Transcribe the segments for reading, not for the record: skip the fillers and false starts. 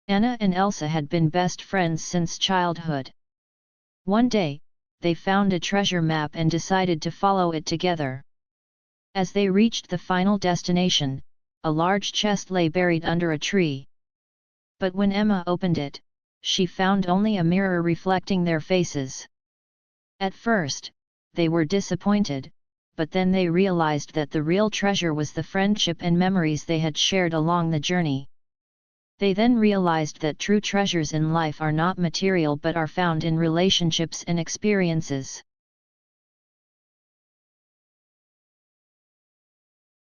Anna and Elsa had been best friends since childhood. One day, they found a treasure map and decided to follow it together. As they reached the final destination, a large chest lay buried under a tree. But when Emma opened it, she found only a mirror reflecting their faces. At first, they were disappointed, but then they realized that the real treasure was the friendship and memories they had shared along the journey. They then realized that true treasures in life are not material but are found in relationships and experiences.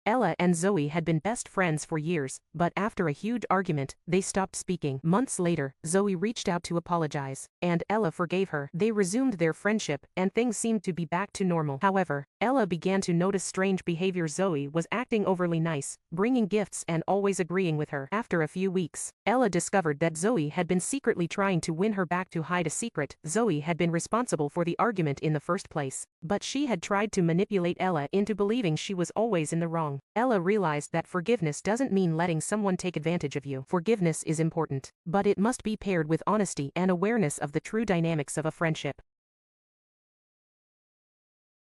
Ella and Zoe had been best friends for years, but after a huge argument, they stopped speaking. Months later, Zoe reached out to apologize, and Ella forgave her. They resumed their friendship, and things seemed to be back to normal. However, Ella began to notice strange behavior. Zoe was acting overly nice, bringing gifts and always agreeing with her. After a few weeks, Ella discovered that Zoe had been secretly trying to win her back to hide a secret. Zoe had been responsible for the argument in the first place, but she had tried to manipulate Ella into believing she was always in the wrong. Ella realized that forgiveness doesn't mean letting someone take advantage of you. Forgiveness is important, but it must be paired with honesty and awareness of the true dynamics of a friendship.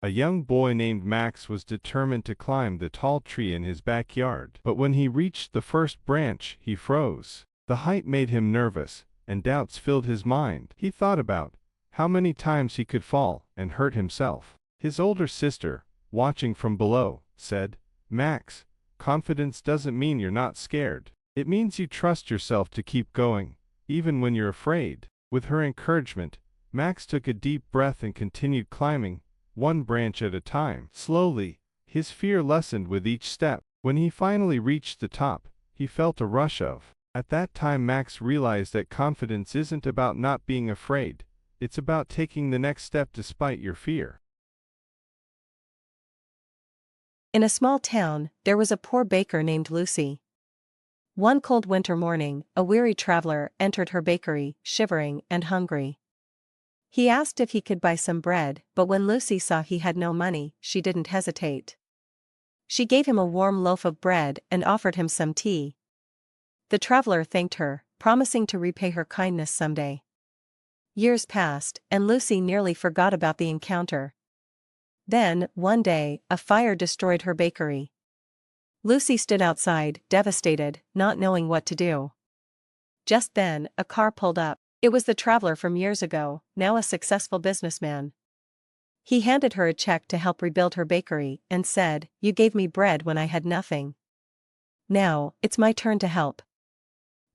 A young boy named Max was determined to climb the tall tree in his backyard. But when he reached the first branch, he froze. The height made him nervous, and doubts filled his mind. He thought about how many times he could fall and hurt himself. His older sister, watching from below, said, "Max, confidence doesn't mean you're not scared. It means you trust yourself to keep going, even when you're afraid." With her encouragement, Max took a deep breath and continued climbing, one branch at a time. Slowly, his fear lessened with each step. When he finally reached the top, he felt a rush of. At that time Max realized that confidence isn't about not being afraid, it's about taking the next step despite your fear. In a small town, there was a poor baker named Lucy. One cold winter morning, a weary traveler entered her bakery, shivering and hungry. He asked if he could buy some bread, but when Lucy saw he had no money, she didn't hesitate. She gave him a warm loaf of bread and offered him some tea. The traveler thanked her, promising to repay her kindness someday. Years passed, and Lucy nearly forgot about the encounter. Then, one day, a fire destroyed her bakery. Lucy stood outside, devastated, not knowing what to do. Just then, a car pulled up. It was the traveler from years ago, now a successful businessman. He handed her a check to help rebuild her bakery and said, "You gave me bread when I had nothing. Now, it's my turn to help."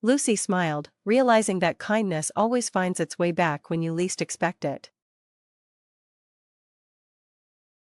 Lucy smiled, realizing that kindness always finds its way back when you least expect it.